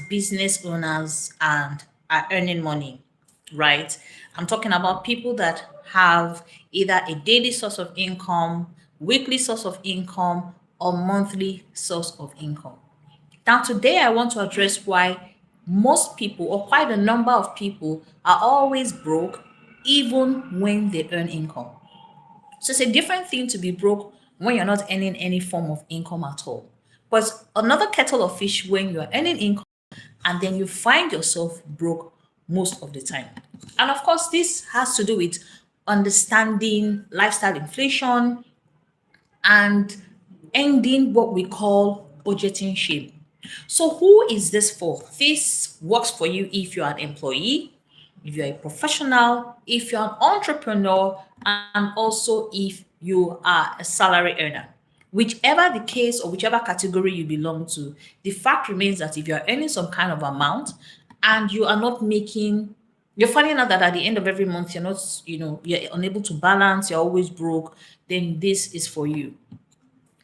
business owners, and are earning money, right? I'm talking about people that have either a daily source of income, weekly source of income, or monthly source of income. Now, today I want to address why most people, or quite a number of people, are always broke even when they earn income. So it's a different thing to be broke when you're not earning any form of income at all. But another kettle of fish when you're earning income and then you find yourself broke most of the time. And of course, this has to do with understanding lifestyle inflation and ending what we call budgeting shame. So, who is this for? This works for you if you're an employee, if you're a professional, if you're an entrepreneur, and also if you are a salary earner. Whichever the case or whichever category you belong to, the fact remains that if you're earning some kind of amount and you are not making, you're finding out that at the end of every month you're not, you're unable to balance, you're always broke, then this is for you.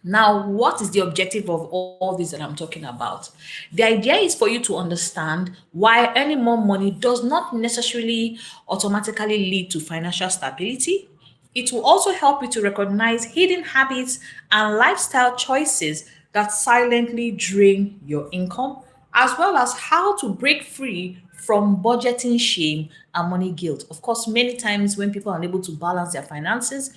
Now, what is the objective of all this that I'm talking about? The idea is for you to understand why earning more money does not necessarily automatically lead to financial stability. It will also help you to recognize hidden habits and lifestyle choices that silently drain your income, as well as how to break free from budgeting shame and money guilt. Of course, many times when people are unable to balance their finances,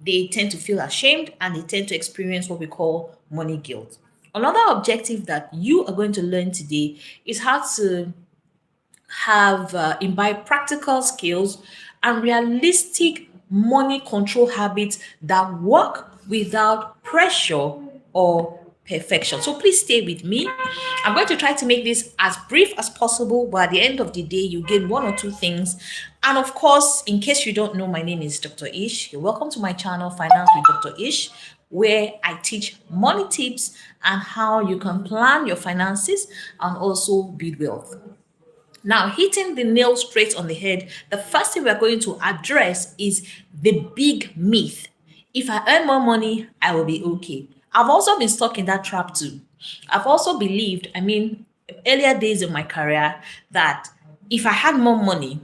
they tend to feel ashamed and they tend to experience what we call money guilt. Another objective that you are going to learn today is how to have imbibe practical skills and realistic money control habits that work without pressure or perfection. So please stay with me. I'm going to try to make this as brief as possible, but at the end of the day, you gain one or two things. And of course, in case you don't know, my name is Dr. Ish. You're welcome to my channel, Finance with Dr. Ish, where I teach money tips and how you can plan your finances and also build wealth. Now, hitting the nail straight on the head, the first thing we're going to address is the big myth. If I earn more money, I will be okay. I've also been stuck in that trap too. I've also believed, earlier days of my career, that if I had more money,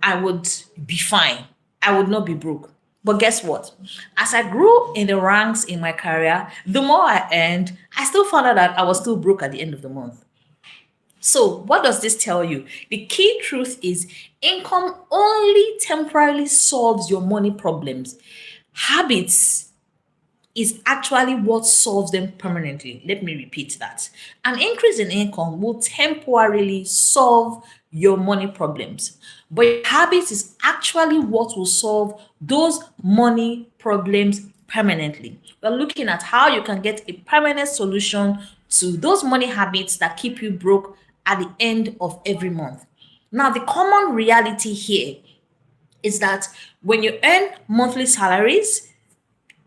I would be fine. I would not be broke. But guess what? As I grew in the ranks in my career, the more I earned, I still found out that I was still broke at the end of the month. So, what does this tell you? The key truth is income only temporarily solves your money problems. Habits is actually what solves them permanently. Let me repeat that. An increase in income will temporarily solve your money problems, but your habits is actually what will solve those money problems permanently. We're looking at how you can get a permanent solution to those money habits that keep you broke at the end of every month. Now, the common reality here is that when you earn monthly salaries,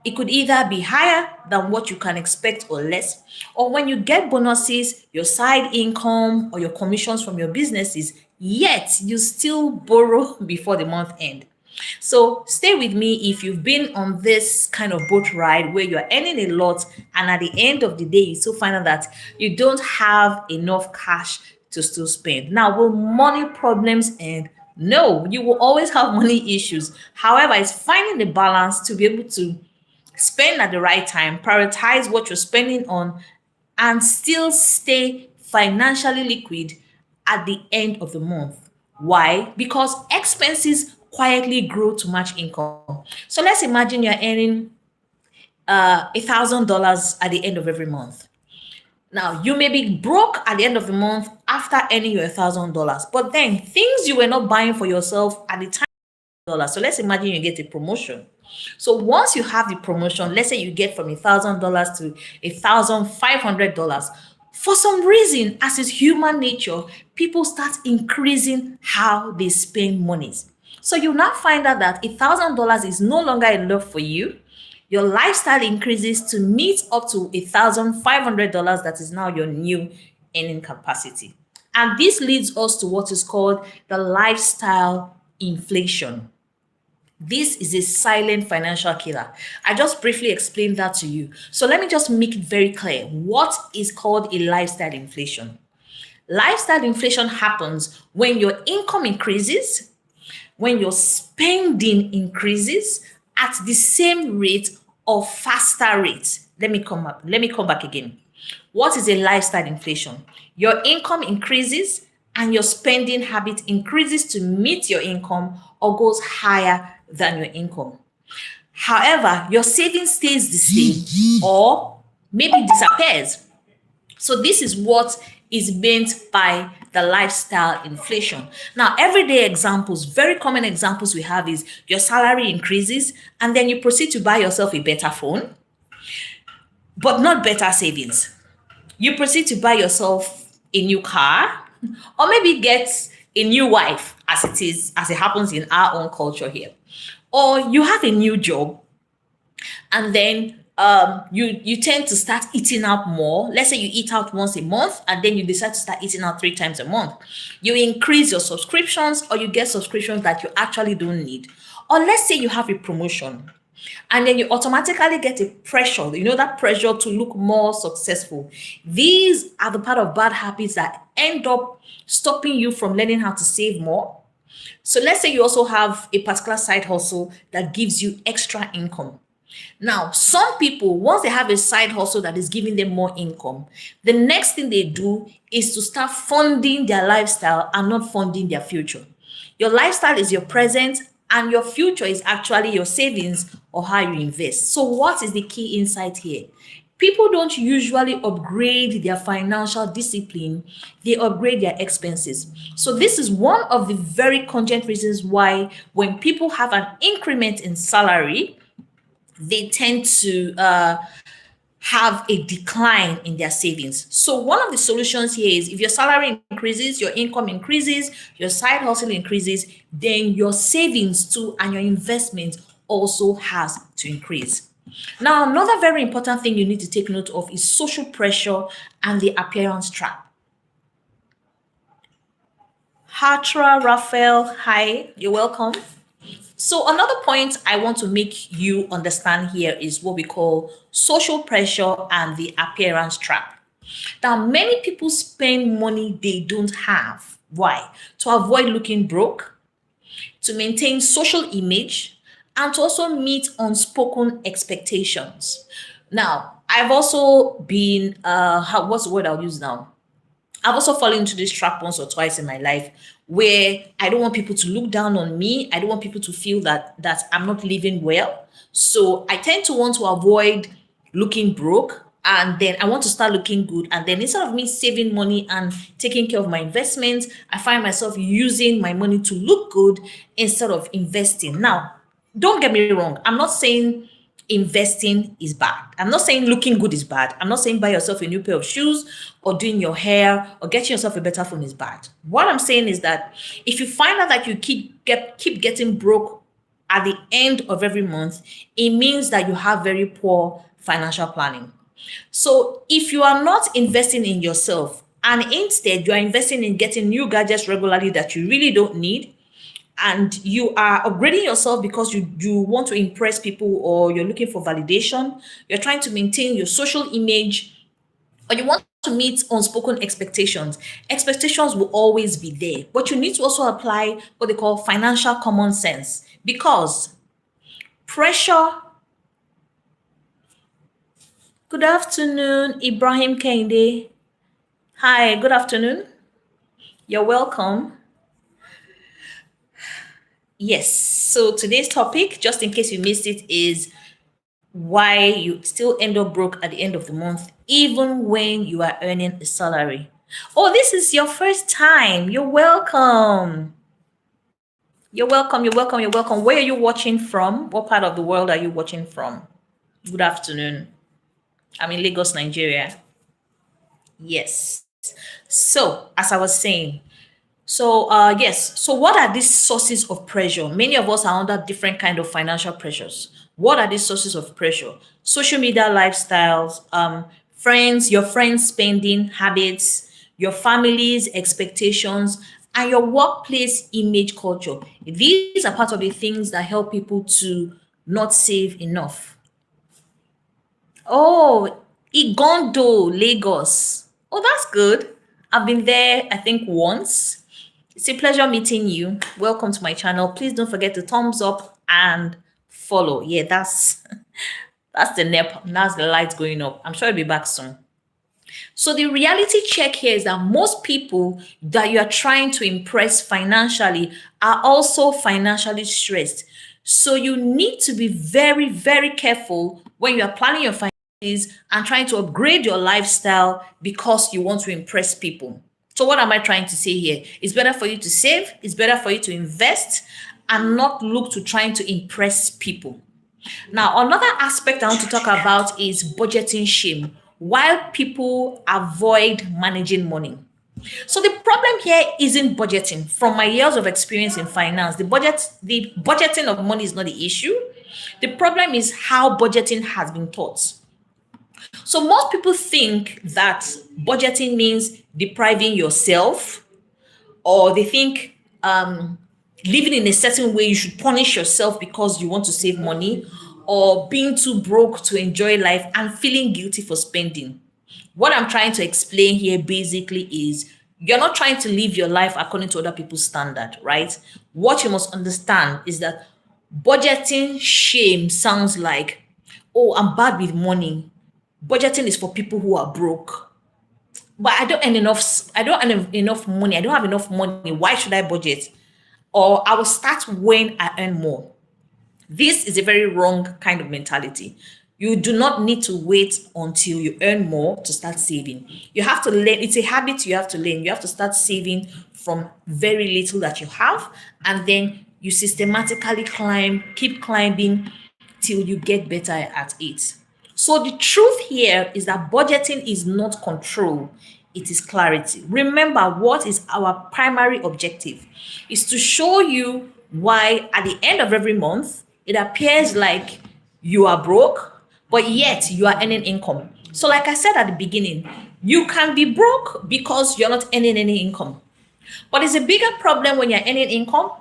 it could either be higher than what you can expect or less, or when you get bonuses, your side income, or your commissions from your businesses, yet you still borrow before the month end. So stay with me if you've been on this kind of boat ride where you're earning a lot and at the end of the day you still find out that you don't have enough cash to still spend. Now, will money problems end? No, you will always have money issues. However, it's finding the balance to be able to spend at the right time, prioritize what you're spending on, and still stay financially liquid at the end of the month. Why? Because expenses quietly grow to match income. So let's imagine you're earning $1,000 at the end of every month. Now, you may be broke at the end of the month after earning your $1,000, but then things you were not buying for yourself at the time dollars. So let's imagine you get a promotion. So once you have the promotion, let's say you get from $1,000 to $1,500. For some reason, as is human nature, people start increasing how they spend monies. So you now find out that $1,000 is no longer enough for you. Your lifestyle increases to meet up to $1,500. That is now your new earning capacity. And this leads us to what is called the lifestyle inflation. This is a silent financial killer. I just briefly explained that to you. So let me just make it very clear what is called a lifestyle inflation. Lifestyle inflation happens when your income increases, when your spending increases at the same rate or faster rate. Let me come back again. What is a lifestyle inflation? Your income increases and your spending habit increases to meet your income or goes higher than your income. However, your saving stays the same or maybe disappears. So this is what is meant by the lifestyle inflation. Now, everyday examples, very common examples we have is your salary increases and then you proceed to buy yourself a better phone, but not better savings. You proceed to buy yourself a new car or maybe get a new wife, as it happens in our own culture here. Or you have a new job and then you tend to start eating out more. Let's say you eat out once a month and then you decide to start eating out 3 times a month. You increase your subscriptions or you get subscriptions that you actually don't need. Or let's say you have a promotion and then you automatically get a pressure, that pressure to look more successful. These are the part of bad habits that end up stopping you from learning how to save more. So let's say you also have a particular side hustle that gives you extra income. Now, some people, once they have a side hustle that is giving them more income, the next thing they do is to start funding their lifestyle and not funding their future. Your lifestyle is your present, and your future is actually your savings or how you invest. So, what is the key insight here? People don't usually upgrade their financial discipline, they upgrade their expenses. So, this is one of the very cogent reasons why, when people have an increment in salary, they tend to have a decline in their savings. So one of the solutions here is if your salary increases, your income increases, your side hustle increases, then your savings too and your investment also has to increase. Now, another very important thing you need to take note of is social pressure and the appearance trap. Hatra Raphael, hi, you're welcome. So another point I want to make you understand here is what we call social pressure and the appearance trap. Now, many people spend money they don't have. Why? To avoid looking broke, to maintain social image, and to also meet unspoken expectations. Now, I've also been, what's the word I'll use now? I've also fallen into this trap once or twice in my life where I don't want people to look down on me. I don't want people to feel that I'm not living well. So I tend to want to avoid looking broke and then I want to start looking good. And then instead of me saving money and taking care of my investments, I find myself using my money to look good instead of investing. Now, don't get me wrong. I'm not saying investing is bad. I'm not saying looking good is bad. I'm not saying buy yourself a new pair of shoes or doing your hair or getting yourself a better phone is bad. What I'm saying is that if you find out that you keep getting broke at the end of every month, it means that you have very poor financial planning. So if you are not investing in yourself and instead you are investing in getting new gadgets regularly that you really don't need, and you are upgrading yourself because you want to impress people or you're looking for validation, you're trying to maintain your social image, or you want to meet unspoken expectations. Expectations will always be there, but you need to also apply what they call financial common sense because pressure. Good afternoon, Ibrahim Kende. Hi, good afternoon. You're welcome. Yes. So today's topic, just in case you missed it, is why you still end up broke at the end of the month, even when you are earning a salary. Oh, this is your first time. You're welcome. You're welcome. You're welcome. You're welcome. Where are you watching from? What part of the world are you watching from? Good afternoon. I'm in Lagos, Nigeria. Yes. So, as I was saying, yes. So, what are these sources of pressure? Many of us are under different kind of financial pressures. What are these sources of pressure? Social media lifestyles, your friends' spending habits, your family's expectations, and your workplace image culture. These are part of the things that help people to not save enough. Oh, Igondo, Lagos. Oh, that's good. I've been there, I think, once. It's a pleasure meeting you. Welcome to my channel. Please don't forget to thumbs up and follow. Yeah, that's the nep. That's the light going up. I'm sure I'll be back soon. So the reality check here is that most people that you are trying to impress financially are also financially stressed. So you need to be very, very careful when you are planning your finances and trying to upgrade your lifestyle because you want to impress people. So what am I trying to say here? It's better for you to save, it's better for you to invest and not look to trying to impress people. Now, another aspect I want to talk about is budgeting shame. While people avoid managing money. So the problem here isn't budgeting. From my years of experience in finance, the budgeting of money is not the issue. The problem is how budgeting has been taught. So most people think that budgeting means depriving yourself, or they think living in a certain way you should punish yourself because you want to save money, or being too broke to enjoy life and feeling guilty for spending. What I'm trying to explain here basically is you're not trying to live your life according to other people's standard, right? What you must understand is that budgeting shame sounds like, oh, I'm bad with money. Budgeting is for people who are broke. But I don't earn enough money. I don't have enough money. Why should I budget? Or I will start when I earn more. This is a very wrong kind of mentality. You do not need to wait until you earn more to start saving. You have to learn, it's a habit you have to learn. You have to start saving from very little that you have, and then you systematically keep climbing till you get better at it. So the truth here is that budgeting is not control, it is clarity. Remember, what is our primary objective is to show you why at the end of every month it appears like you are broke, but yet you are earning income. So like I said at the beginning, you can be broke because you're not earning any income. But it's a bigger problem when you're earning income.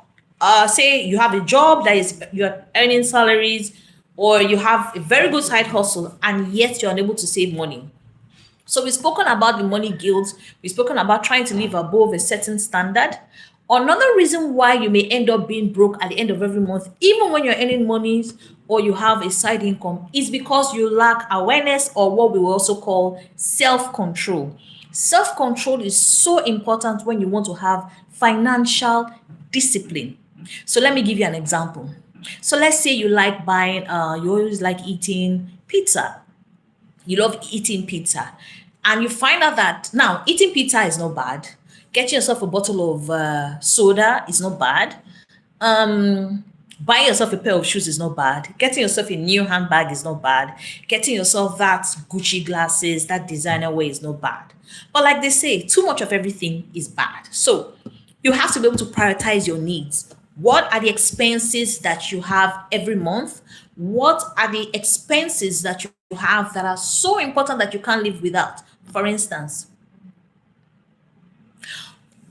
Say you have a job that is you're earning salaries, or you have a very good side hustle, and yet you're unable to save money. So we've spoken about the money guilt. We've spoken about trying to live above a certain standard. Another reason why you may end up being broke at the end of every month, even when you're earning monies or you have a side income, is because you lack awareness, or what we will also call self-control. Self-control is so important when you want to have financial discipline. So let me give you an example. So let's say you like buying, you always like eating pizza. You love eating pizza, and you find out that now eating pizza is not bad. Getting yourself a bottle of soda is not bad. Buying yourself a pair of shoes is not bad. Getting yourself a new handbag is not bad. Getting yourself that Gucci glasses, that designer wear is not bad. But like they say, too much of everything is bad. So you have to be able to prioritize your needs. What are the expenses that you have every month? What are the expenses that you have that are so important that you can't live without? For instance,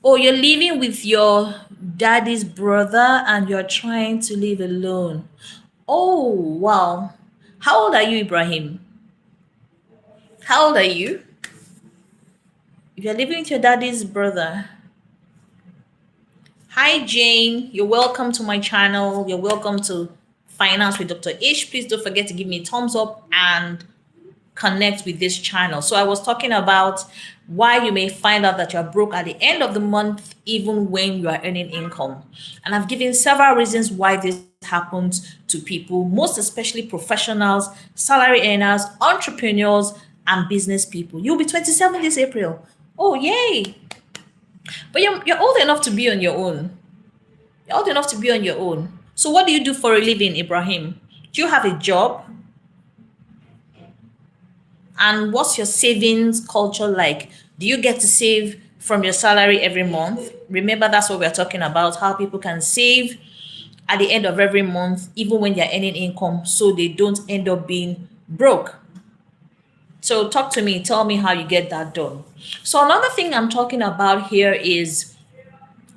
oh, you're living with your daddy's brother and you're trying to live alone. Oh, wow. How old are you, Ibrahim? How old are you? If you're living with your daddy's brother. Hi, Jane. You're welcome to my channel. You're welcome to Finance with Dr. Ish. Please don't forget to give me a thumbs up and connect with this channel. So I was talking about why you may find out that you're broke at the end of the month, even when you are earning income. And I've given several reasons why this happens to people, most especially professionals, salary earners, entrepreneurs, and business people. You'll be 27 this April. Oh, yay. But you're old enough to be on your own. You're old enough to be on your own. So what do you do for a living, Ibrahim? Do you have a job? And what's your savings culture like? Do you get to save from your salary every month? Remember, that's what we're talking about, how people can save at the end of every month, even when they're earning income, so they don't end up being broke. So talk to me, tell me how you get that done. So another thing I'm talking about here is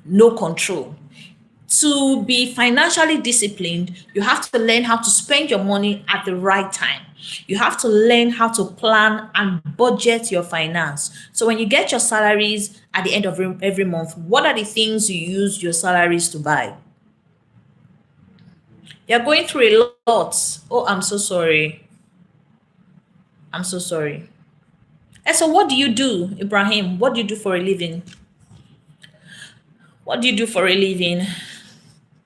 no control. To be financially disciplined, you have to learn how to spend your money at the right time. You have to learn how to plan and budget your finance. So when you get your salaries at the end of every month, what are the things you use your salaries to buy? You're going through a lot. Oh, I'm so sorry. I'm so sorry. And so what do you do, Ibrahim? What do you do for a living? What do you do for a living?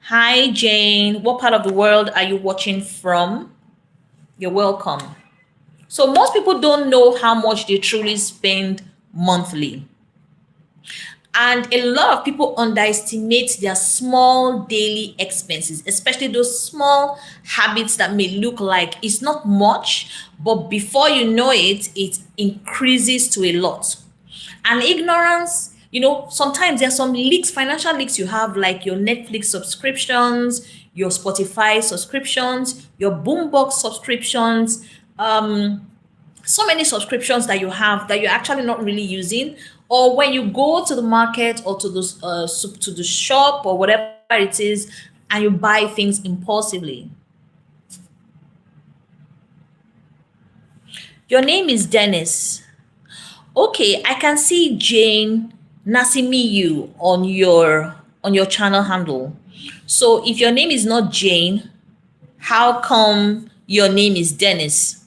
Hi, Jane. What part of the world are you watching from? You're welcome. So most people don't know how much they truly spend monthly. And a lot of people underestimate their small daily expenses, especially those small habits that may look like it's not much, but before you know it, it increases to a lot. And ignorance, sometimes there are some leaks, financial leaks you have, like your Netflix subscriptions, your Spotify subscriptions, your Boombox subscriptions, so many subscriptions that you have that you're actually not really using. Or when you go to the market or to the shop or whatever it is, and you buy things impulsively. Your name is Dennis. Okay, I can see Jane Nasimiyu on your channel handle. So if your name is not Jane, how come your name is Dennis?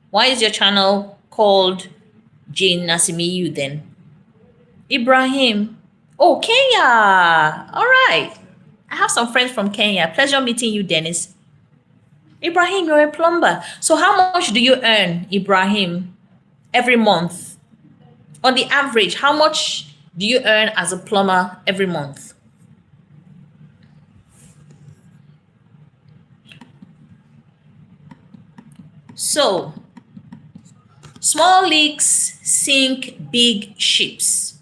Why is your channel called Jane Nasimiyu then? Ibrahim. Oh, Kenya. All right. I have some friends from Kenya. Pleasure meeting you, Dennis. Ibrahim, you're a plumber. So how much do you earn, Ibrahim, every month? On the average, how much do you earn as a plumber every month? So, small leaks sink big ships,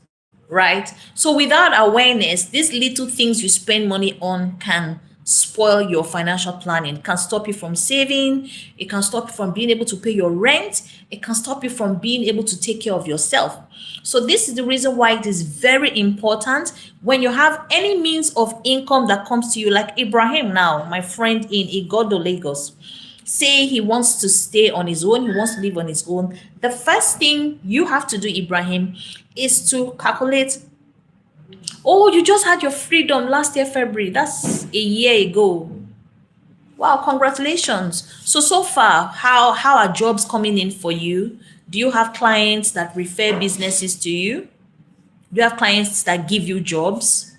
right? So, without awareness, these little things you spend money on can spoil your financial planning. It can stop you from saving, it can stop you from being able to pay your rent, it can stop you from being able to take care of yourself. So this is the reason why it is very important when you have any means of income that comes to you, like Ibrahim now, my friend in Igodo, Lagos. Say he wants to stay on his own, he wants to live on his own. The first thing you have to do, Ibrahim, is to calculate. Oh, you just had your freedom last year, February. That's a year ago. Wow, congratulations. So far, how are jobs coming in for you? Do you have clients that refer businesses to you? Do you have clients that give you jobs?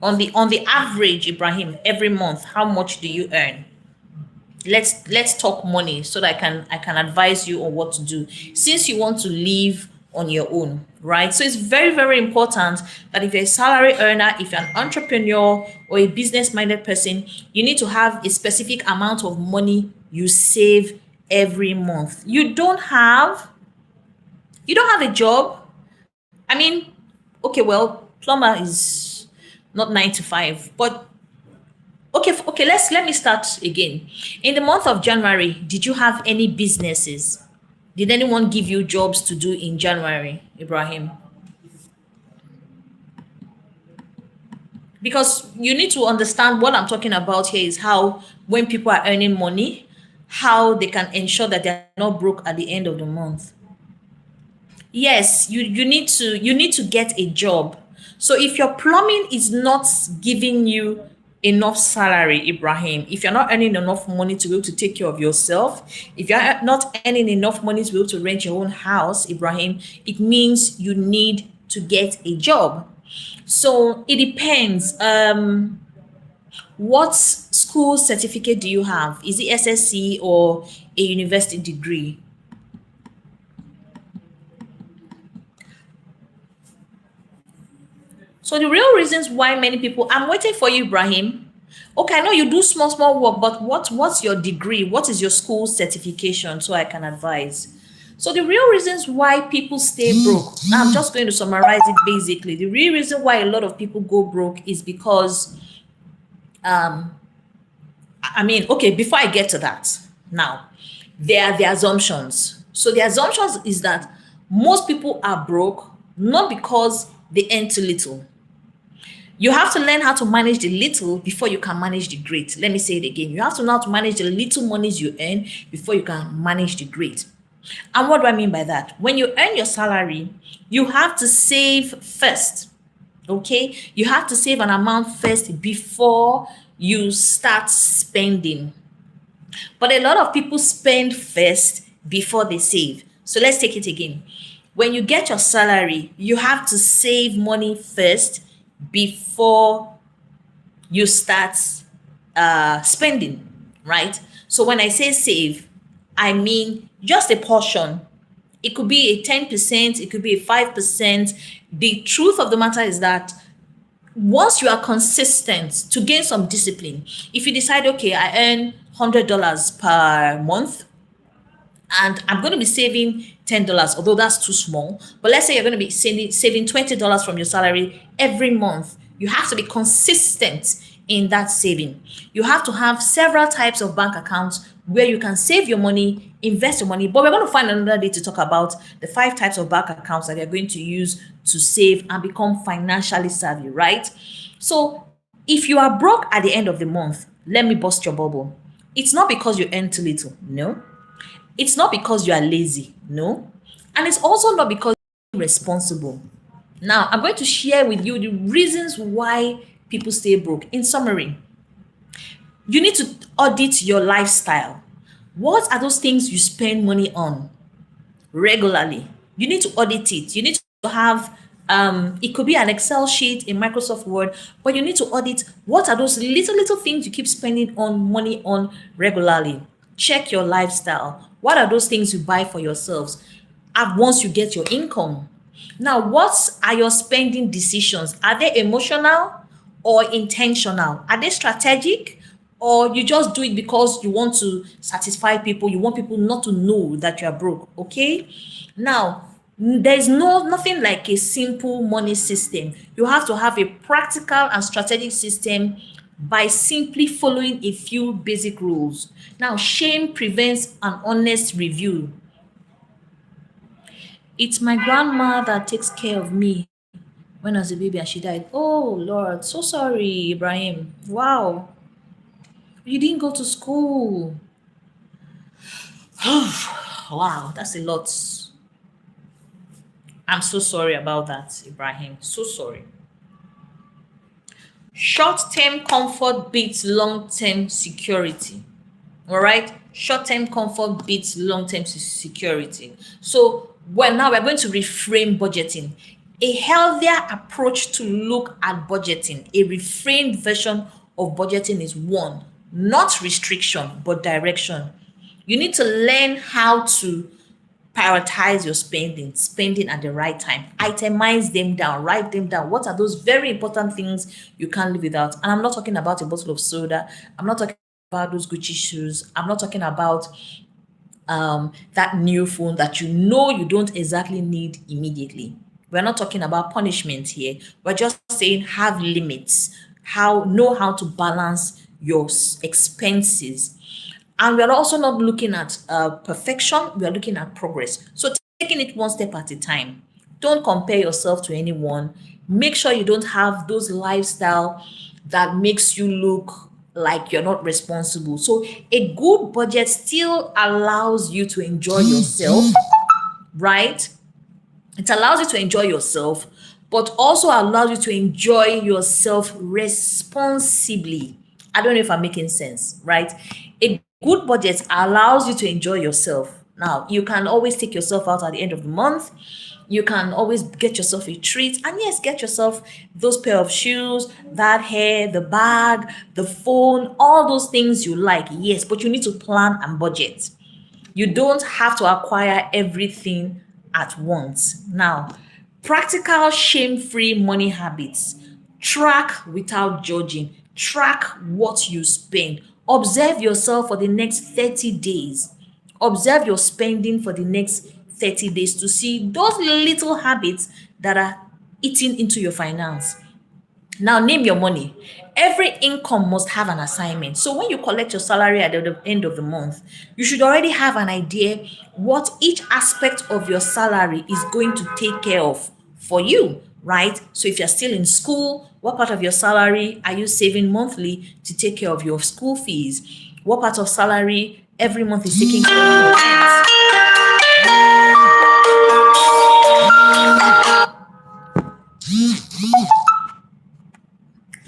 On the average, Ibrahim, every month, how much do you earn? Let's talk money so that I can advise you on what to do since you want to live on your own, right? So it's very, very important that if you're a salary earner, if you're an entrepreneur or a business minded person, you need to have a specific amount of money you save every month. You don't have a job. I mean, okay, well, plumber is not 9 to 5, but okay, let me start again. In the month of January, did you have any businesses? Did anyone give you jobs to do in January, Ibrahim? Because you need to understand what I'm talking about here is how when people are earning money, how they can ensure that they're not broke at the end of the month. Yes, you need to get a job. So if your plumbing is not giving you enough salary, Ibrahim, if you're not earning enough money to be able to take care of yourself, if you're not earning enough money to be able to rent your own house, Ibrahim, it means you need to get a job. So it depends. What school certificate do you have? Is it SSC or a university degree? So the real reasons why many people, I'm waiting for you, Ibrahim. Okay, I know you do small work, but what's your degree? What is your school certification so I can advise? So the real reasons why people stay broke, I'm just going to summarize it basically. The real reason why a lot of people go broke is because I mean, okay, before I get to that, now, there are the assumptions. So the assumptions is that most people are broke not because they earn too little. You have to learn how to manage the little before you can manage the great. Let me say it again. You have to know how to manage the little monies you earn before you can manage the great. And what do I mean by that? When you earn your salary, you have to save first. Okay? You have to save an amount first before you start spending. But a lot of people spend first before they save. So let's take it again. When you get your salary, you have to save money first before you start spending, right? So when I say save, I mean just a portion. It could be a 10%, it could be a 5%. The truth of the matter is that once you are consistent to gain some discipline, if you decide, okay, I earn $100 per month, and I'm going to be saving $10, although that's too small. But let's say you're going to be saving $20 from your salary every month. You have to be consistent in that saving. You have to have several types of bank accounts where you can save your money, invest your money. But we're going to find another day to talk about the 5 types of bank accounts that you're going to use to save and become financially savvy, right? So if you are broke at the end of the month, let me bust your bubble. It's not because you earn too little. No, it's not because you are lazy, no. And it's also not because you're irresponsible. Now, I'm going to share with you the reasons why people stay broke. In summary, you need to audit your lifestyle. What are those things you spend money on regularly? You need to audit it. You need to have it could be an Excel sheet in Microsoft Word, but you need to audit what are those little things you keep spending on money on regularly. Check your lifestyle. What are those things you buy for yourselves? And once you get your income. Now, what are your spending decisions? Are they emotional or intentional? Are they strategic, or you just do it because you want to satisfy people? You want people not to know that you are broke. Okay. Now, there's nothing like a simple money system. You have to have a practical and strategic system by simply following a few basic rules. Now, shame prevents an honest review. It's my grandma that takes care of me when I was a baby and she died. Oh Lord, so sorry, Ibrahim. Wow, you didn't go to school. Wow, that's a lot. I'm so sorry about that, Ibrahim. So sorry. Short-term comfort beats long-term security. All right. Short-term comfort beats long-term security. So now we're going to reframe budgeting. A healthier approach to look at budgeting, a reframed version of budgeting is one, not restriction, but direction. You need to learn how to prioritize your spending at the right time, itemize them down, write them down. What are those very important things you can't live without? And I'm not talking about a bottle of soda, I'm not talking about those Gucci shoes, I'm not talking about that new phone that you know you don't exactly need immediately. We're not talking about punishment here. We're just saying have limits, know how to balance your expenses. And we're also not looking at perfection, we are looking at progress. So taking it one step at a time. Don't compare yourself to anyone. Make sure you don't have those lifestyle that makes you look like you're not responsible. So a good budget still allows you to enjoy yourself, right? It allows you to enjoy yourself, but also allows you to enjoy yourself responsibly. I don't know if I'm making sense, right? A good budget allows you to enjoy yourself. Now, you can always take yourself out at the end of the month. You can always get yourself a treat. And yes, get yourself those pair of shoes, that hair, the bag, the phone, all those things you like. Yes, but you need to plan and budget. You don't have to acquire everything at once. Now, practical shame-free money habits. Track without judging. Track what you spend. Observe yourself for the next 30 days. Observe your spending for the next 30 days to see those little habits that are eating into your finance. Now, name your money. Every income must have an assignment. So, when you collect your salary at the end of the month, you should already have an idea what each aspect of your salary is going to take care of for you, right? So if you're still in school, what part of your salary are you saving monthly to take care of your school fees? What part of salary every month is taking care of your rent?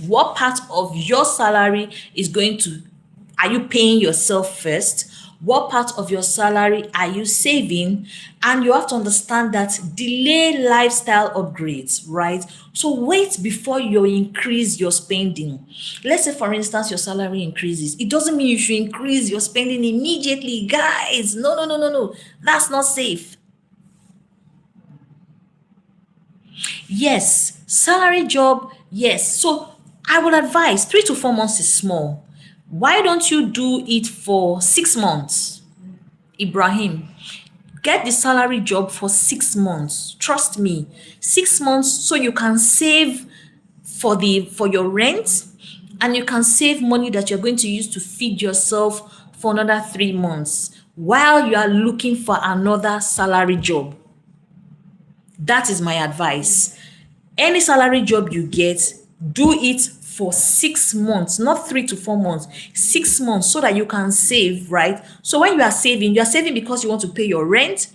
What part of your salary is going to, are you paying yourself first? What part of your salary are you saving? And you have to understand that delay lifestyle upgrades, right? So wait before you increase your spending. Let's say, for instance, your salary increases. It doesn't mean you should increase your spending immediately, guys. No, no, no, no, no. That's not safe. Yes, salary job, yes. So I would advise 3 to 4 months is small. Why don't you do it for 6 months? Ibrahim, get the salary job for 6 months. Trust me, 6 months so you can save for your rent, and you can save money that you're going to use to feed yourself for another 3 months while you are looking for another salary job. That is my advice. Any salary job you get, do it for 6 months, not 3 to 4 months, 6 months, so that you can save, right? So when you are saving because you want to pay your rent,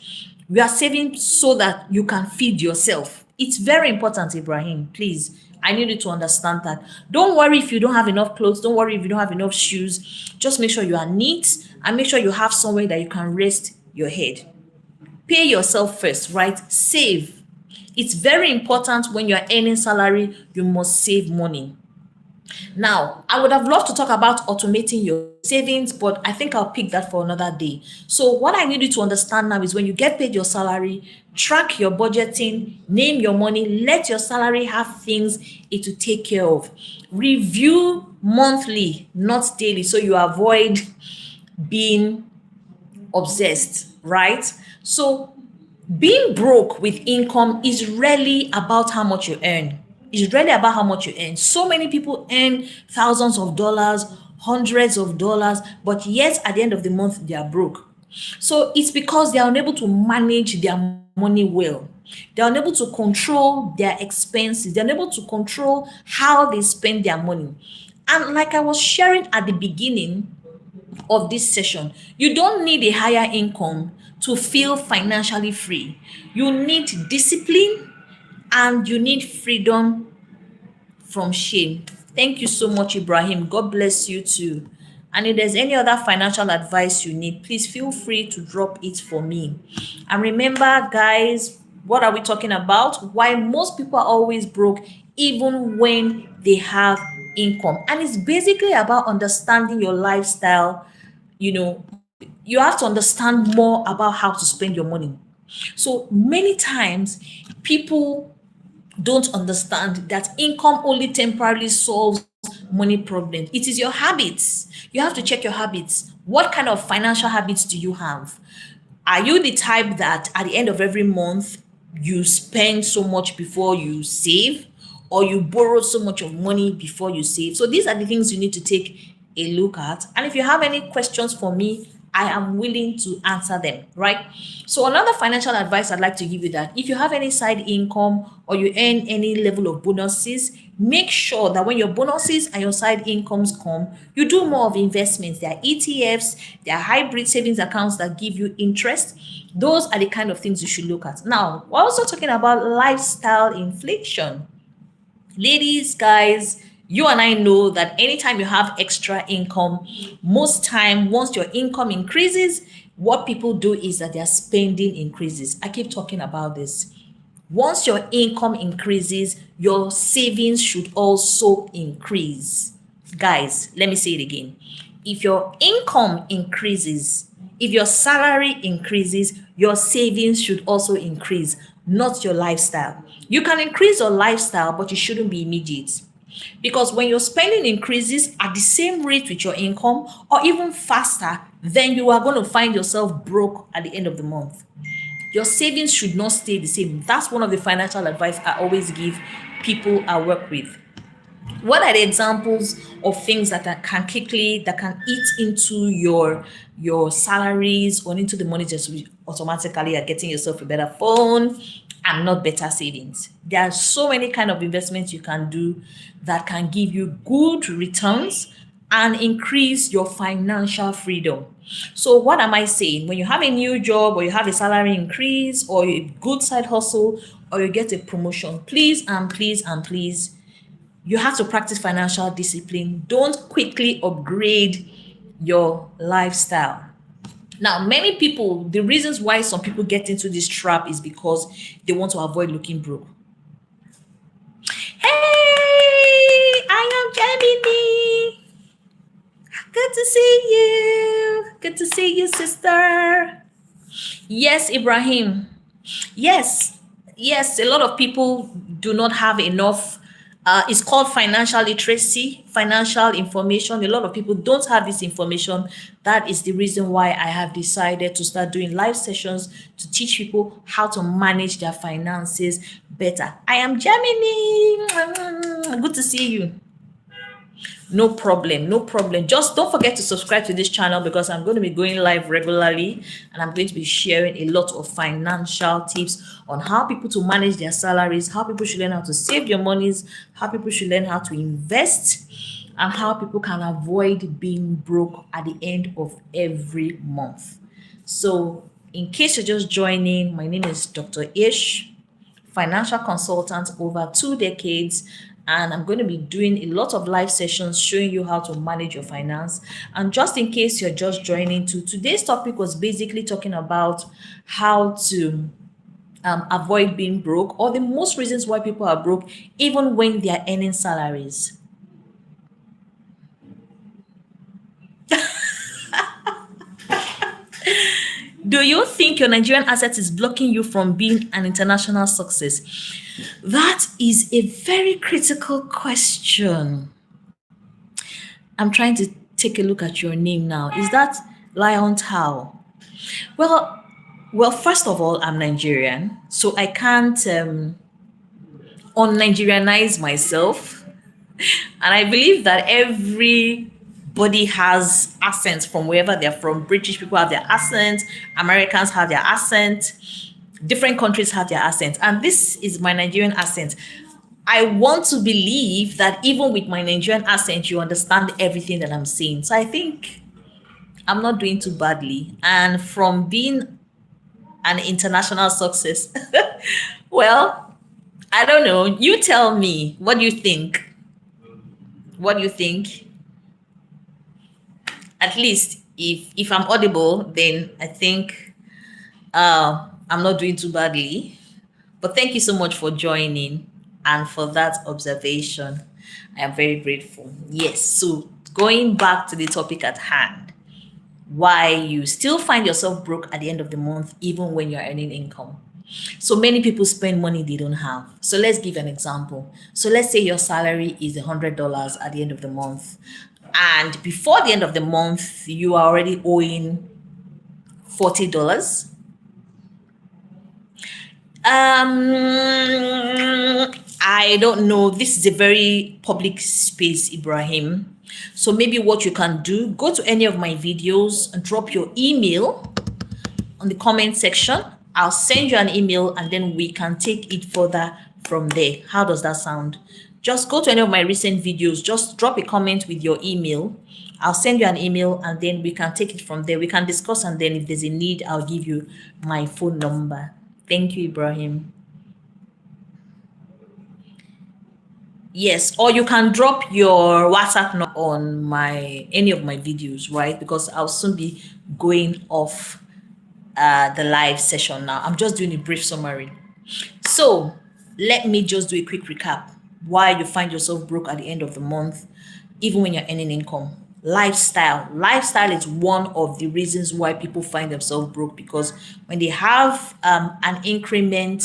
you are saving so that you can feed yourself. It's very important, Ibrahim. Please, I need you to understand that. Don't worry if you don't have enough clothes. Don't worry if you don't have enough shoes. Just make sure you are neat and make sure you have somewhere that you can rest your head. Pay yourself first, right? Save. It's very important when you're earning salary, you must save money. Now, I would have loved to talk about automating your savings, but I think I'll pick that for another day. So, what I need you to understand now is when you get paid your salary, track your budgeting, name your money, let your salary have things it to take care of. Review monthly, not daily, so you avoid being obsessed, right? So being broke with income is really about how much you earn. It's really about how much you earn. So many people earn thousands of dollars, hundreds of dollars, but yet at the end of the month they are broke. So it's because they are unable to manage their money well. They're unable to control their expenses. They're unable to control how they spend their money. And like I was sharing at the beginning of this session, you don't need a higher income to feel financially free. You need discipline and you need freedom from shame. Thank you so much, Ibrahim. God bless you too. And if there's any other financial advice you need, please feel free to drop it for me. And remember, guys, what are we talking about? Why most people are always broke, even when they have income. And it's basically about understanding your lifestyle. You know, you have to understand more about how to spend your money. So many times, people don't understand that income only temporarily solves money problems. It is your habits. You have to check your habits. What kind of financial habits do you have? Are you the type that at the end of every month you spend so much before you save, or you borrow so much of money before you save? So these are the things you need to take a look at. And if you have any questions for me, I am willing to answer them, right? So another financial advice I'd like to give you, that if you have any side income or you earn any level of bonuses, make sure that when your bonuses and your side incomes come, you do more of investments. There are ETFs, there are hybrid savings accounts that give you interest. Those are the kind of things you should look at. Now, we're also talking about lifestyle inflation. Ladies, guys, you and I know that anytime you have extra income, most time once your income increases, what people do is that their spending increases. I keep talking about this. Once your income increases, your savings should also increase. Guys, let me say it again. If your income increases, if your salary increases, your savings should also increase, not your lifestyle. You can increase your lifestyle, but it shouldn't be immediate. Because when your spending increases at the same rate with your income or even faster, then you are going to find yourself broke at the end of the month. Your savings should not stay the same. That's one of the financial advice I always give people I work with. What are the examples of things that can eat into your salaries or into the money automatically you're getting yourself a better phone and not better savings. There are so many kind of investments you can do that can give you good returns and increase your financial freedom. So what am I saying? When you have a new job or you have a salary increase or a good side hustle or you get a promotion, please and please and please, you have to practice financial discipline. Don't quickly upgrade your lifestyle. Now, many people, the reasons why some people get into this trap is because they want to avoid looking broke. Hey, I am Gemini. Good to see you. Good to see you, sister. Yes, Ibrahim. Yes, yes, a lot of people do not have enough. It's called financial literacy, financial information. A lot of people don't have this information. That is the reason why I have decided to start doing live sessions to teach people how to manage their finances better. I am Gemini. Good to see you. No problem, no problem. Just don't forget to subscribe to this channel because I'm going to be going live regularly and I'm going to be sharing a lot of financial tips on how people to manage their salaries, how people should learn how to save their monies, how people should learn how to invest, and how people can avoid being broke at the end of every month. So, in case you're just joining, my name is Dr. Ish, financial consultant over 2 decades, and I'm going to be doing a lot of live sessions showing you how to manage your finance. And just in case you're just joining, today's topic was basically talking about how to avoid being broke, or the most reasons why people are broke even when they are earning salaries. Do you think your Nigerian asset is blocking you from being an international success? That is a very critical question. I'm trying to take a look at your name now. Is that Lion Tao? Well, first of all, I'm Nigerian, so I can't un-Nigerianize myself. And I believe that everybody has accents from wherever they're from. British people have their accent, Americans have their accent, different countries have their accent. And this is my Nigerian accent. I want to believe that even with my Nigerian accent, you understand everything that I'm saying. So I think I'm not doing too badly. And from being an international success, well, I don't know. You tell me. What do you think? What do you think? At least if I'm audible, then I think I'm not doing too badly. But thank you so much for joining and for that observation. I am very grateful. Yes, so going back to the topic at hand, why you still find yourself broke at the end of the month, even when you're earning income. So many people spend money they don't have. So let's give an example. So let's say your salary is $100 at the end of the month. And before the end of the month, you are already owing $40. I don't know. This is a very public space, Ibrahim. So maybe what you can do, go to any of my videos and drop your email on the comment section. I'll send you an email and then we can take it further from there. How does that sound? Just go to any of my recent videos, just drop a comment with your email. I'll send you an email and then we can take it from there. We can discuss, and then if there's a need, I'll give you my phone number. Thank you, Ibrahim. Yes, or you can drop your WhatsApp number on any of my videos, right? Because I'll soon be going off the live session now. I'm just doing a brief summary. So let me just do a quick recap. Why you find yourself broke at the end of the month, even when you're earning income. Lifestyle is one of the reasons why people find themselves broke, because when they have an increment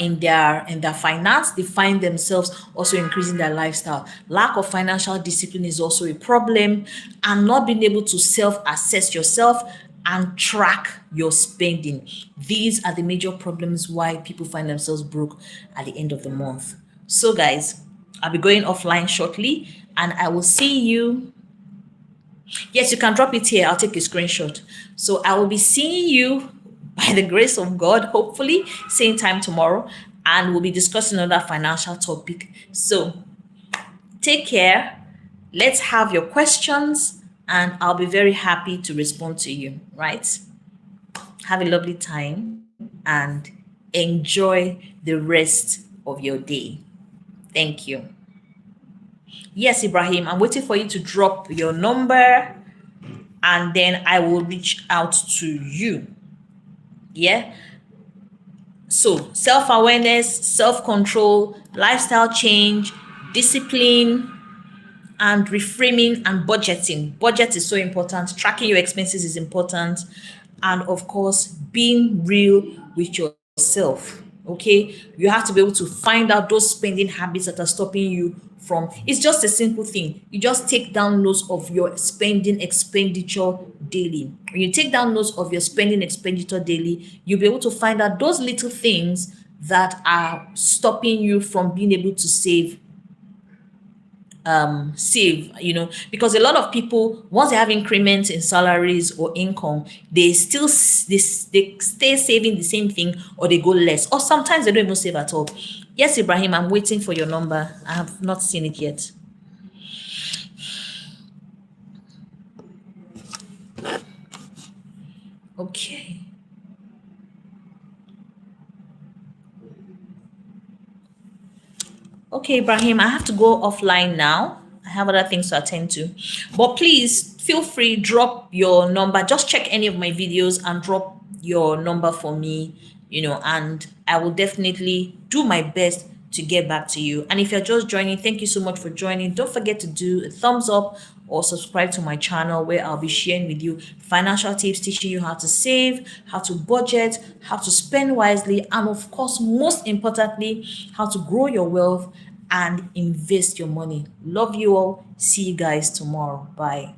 in their finance, they find themselves also increasing their lifestyle. Lack of financial discipline is also a problem, and not being able to self-assess yourself and track your spending. These are the major problems why people find themselves broke at the end of the month. So guys, I'll be going offline shortly and I will see you Yes, you can drop it here. I'll take a screenshot. So I will be seeing you by the grace of God, hopefully, same time tomorrow, and we'll be discussing another financial topic. So take care. Let's have your questions, and I'll be very happy to respond to you, right? Have a lovely time and enjoy the rest of your day. Thank you. Yes, Ibrahim, I'm waiting for you to drop your number and then I will reach out to you. Yeah. So, self awareness, self control, lifestyle change, discipline, and reframing and budgeting. Budget is so important. Tracking your expenses is important. And of course, being real with yourself. Okay. You have to be able to find out those spending habits that are stopping you from. It's just a simple thing. You just take down notes of your spending expenditure daily. When you take down notes of your spending expenditure daily, you'll be able to find out those little things that are stopping you from being able to save, because a lot of people, once they have increments in salaries or income, they still they stay saving the same thing, or they go less, or sometimes they don't even save at all. Yes, Ibrahim, I'm waiting for your number. I have not seen it yet. Okay. Okay, Ibrahim, I have to go offline now. I have other things to attend to. But please feel free, drop your number. Just check any of my videos and drop your number for me, and I will definitely do my best to get back to you. And if you're just joining, thank you so much for joining. Don't forget to do a thumbs up or subscribe to my channel, where I'll be sharing with you financial tips, teaching you how to save, how to budget, how to spend wisely, and of course, most importantly, how to grow your wealth and invest your money. Love you all. See you guys tomorrow. Bye.